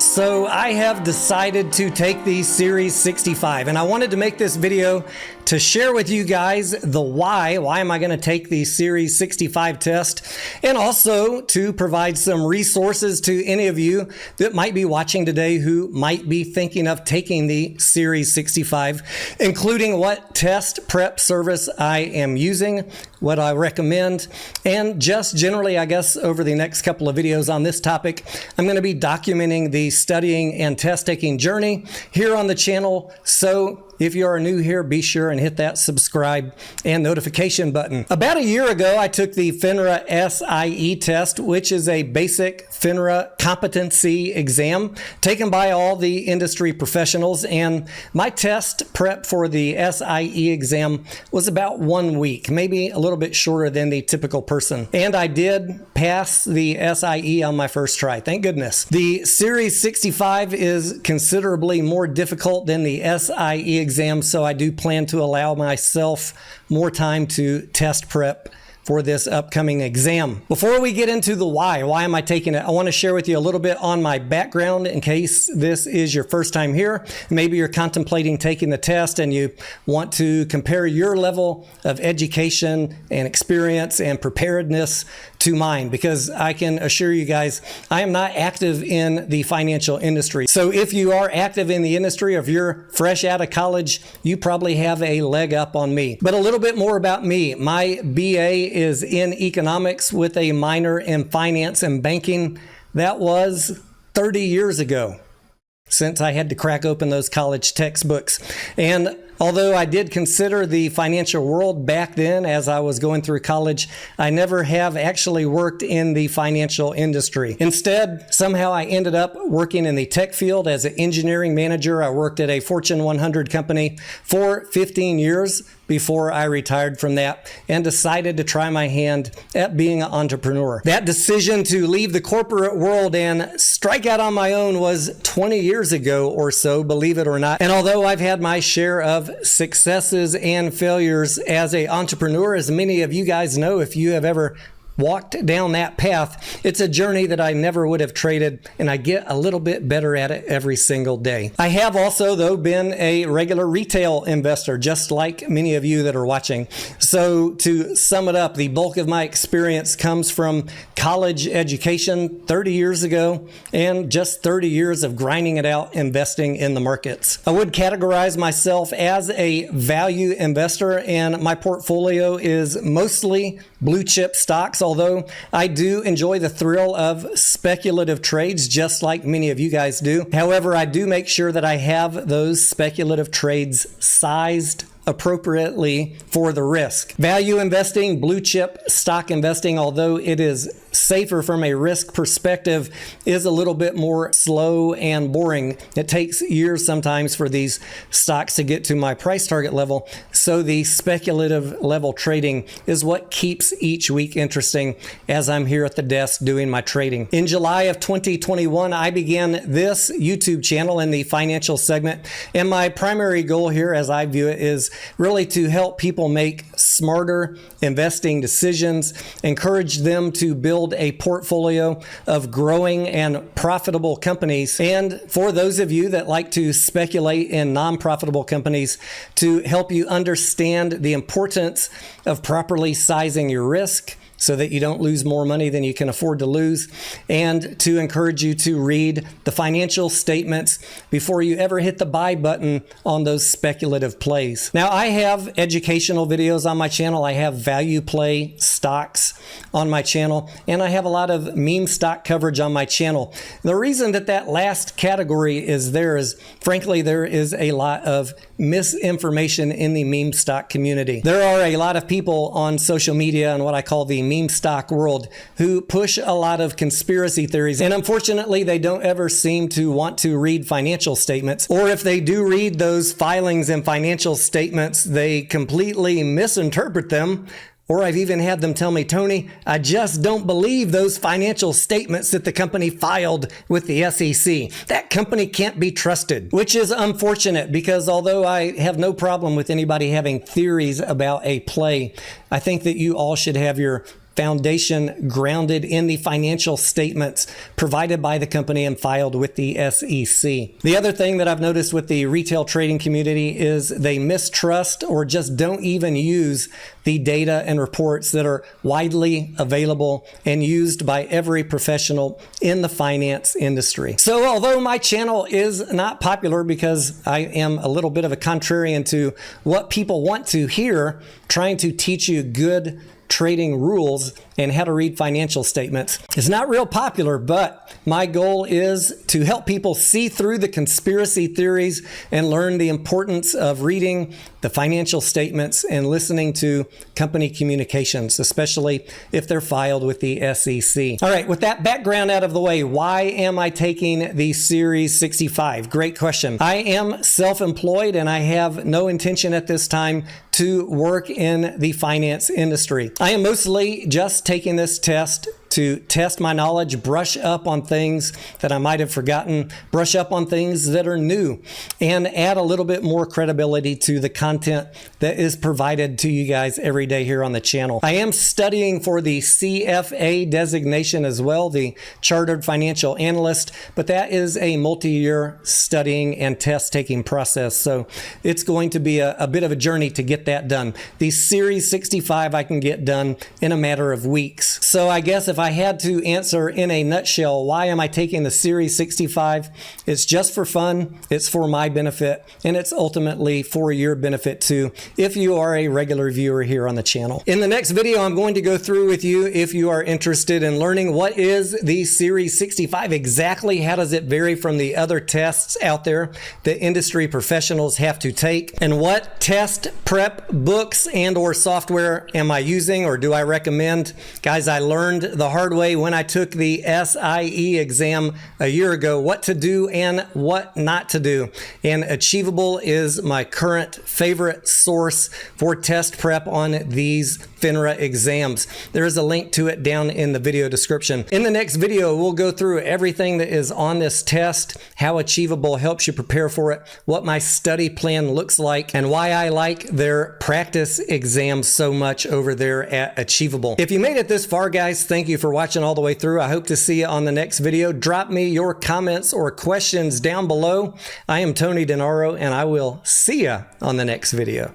So I have decided to take the Series 65, and I wanted to make this video to share with you guys the why. Why am I going to take the Series 65 test? And also to provide some resources to any of you that might be watching today who might be thinking of taking the Series 65, including what test prep service I am using, what I recommend, and just generally, I guess, over the next couple of videos on this topic, I'm going to be documenting the studying and test taking journey here on the channel. So if you are new here, be sure and hit that subscribe and notification button. About a year ago, I took the FINRA SIE test, which is a basic FINRA competency exam taken by all the industry professionals. And my test prep for the SIE exam was about 1 week, maybe a little bit shorter than the typical person. And I did pass the SIE on my first try, thank goodness. The Series 65 is considerably more difficult than the SIE exam, so I do plan to allow myself more time to test prep for this upcoming exam. Before we get into the why am I taking it, I want to share with you a little bit on my background in case this is your first time here. Maybe you're contemplating taking the test and you want to compare your level of education and experience and preparedness to mine, because I can assure you guys, I am not active in the financial industry. So if you are active in the industry, or if you're fresh out of college, you probably have a leg up on me. But a little bit more about me. My BA is in economics with a minor in finance and banking. That was 30 years ago, since I had to crack open those college textbooks. And although I did consider the financial world back then as I was going through college, I never have actually worked in the financial industry. Instead, somehow I ended up working in the tech field as an engineering manager. I worked at a Fortune 100 company for 15 years before I retired from that and decided to try my hand at being an entrepreneur. That decision to leave the corporate world and strike out on my own was 20 years ago or so, believe it or not. And although I've had my share of successes and failures as an entrepreneur, as many of you guys know, if you have ever walked down that path, it's a journey that I never would have traded, and I get a little bit better at it every single day. I have also, though, been a regular retail investor, just like many of you that are watching. So to sum it up, the bulk of my experience comes from college education 30 years ago and just 30 years of grinding it out investing in the markets. I would categorize myself as a value investor, and my portfolio is mostly blue chip stocks, although I do enjoy the thrill of speculative trades just like many of you guys do. However, I do make sure that I have those speculative trades sized appropriately for the risk. Value investing, blue chip stock investing, although it is safer from a risk perspective, is a little bit more slow and boring. It takes years sometimes for these stocks to get to my price target level. So the speculative level trading is what keeps each week interesting as I'm here at the desk doing my trading. In July of 2021, I began this YouTube channel in the financial segment, and my primary goal here, as I view it, is really to help people make smarter investing decisions, encourage them to build a portfolio of growing and profitable companies, and for those of you that like to speculate in non-profitable companies, to help you understand the importance of properly sizing your risk so that you don't lose more money than you can afford to lose, and to encourage you to read the financial statements before you ever hit the buy button on those speculative plays. Now, I have educational videos on my channel. I have value play stocks on my channel, and I have a lot of meme stock coverage on my channel. The reason that that last category is there is, frankly, there is a lot of misinformation in the meme stock community. There are a lot of people on social media and what I call the meme stock world who push a lot of conspiracy theories, and unfortunately they don't ever seem to want to read financial statements, or if they do read those filings and financial statements, they completely misinterpret them. Or I've even had them tell me, Tony, I just don't believe those financial statements that the company filed with the SEC. That company can't be trusted, which is unfortunate because although I have no problem with anybody having theories about a play, I think that you all should have your foundation grounded in the financial statements provided by the company and filed with the SEC. The other thing that I've noticed with the retail trading community is they mistrust or just don't even use the data and reports that are widely available and used by every professional in the finance industry. So although my channel is not popular because I am a little bit of a contrarian to what people want to hear, trying to teach you good trading rules and how to read financial statements. It's not real popular, but my goal is to help people see through the conspiracy theories and learn the importance of reading the financial statements and listening to company communications, especially if they're filed with the SEC. All right, with that background out of the way, why am I taking the Series 65? Great question. I am self-employed and I have no intention at this time to work in the finance industry. I am mostly just taking this test to test my knowledge, brush up on things that I might have forgotten, brush up on things that are new, and add a little bit more credibility to the content that is provided to you guys every day here on the channel. I am studying for the CFA designation as well, the Chartered Financial Analyst, but that is a multi-year studying and test-taking process, so it's going to be a bit of a journey to get that done. The Series 65 I can get done in a matter of weeks. So I guess if I had to answer in a nutshell, why am I taking the Series 65? It's just for fun, it's for my benefit, and it's ultimately for your benefit too, if you are a regular viewer here on the channel. In the next video, I'm going to go through with you, if you are interested in learning what is the Series 65 exactly, how does it vary from the other tests out there that industry professionals have to take, and what test prep books and or software am I using or do I recommend? Guys, I learned the hard way when I took the SIE exam a year ago, what to do and what not to do. And Acheivable is my current favorite source for test prep on these FINRA exams. There is a link to it down in the video description. In the next video, we'll go through everything that is on this test, how Acheivable helps you prepare for it, what my study plan looks like, and why I like their practice exams so much over there at Acheivable. If you made it this far, guys, thank you for watching all the way through. I hope to see you on the next video. Drop me your comments or questions down below. I am Tony Denaro, and I will see you on the next video.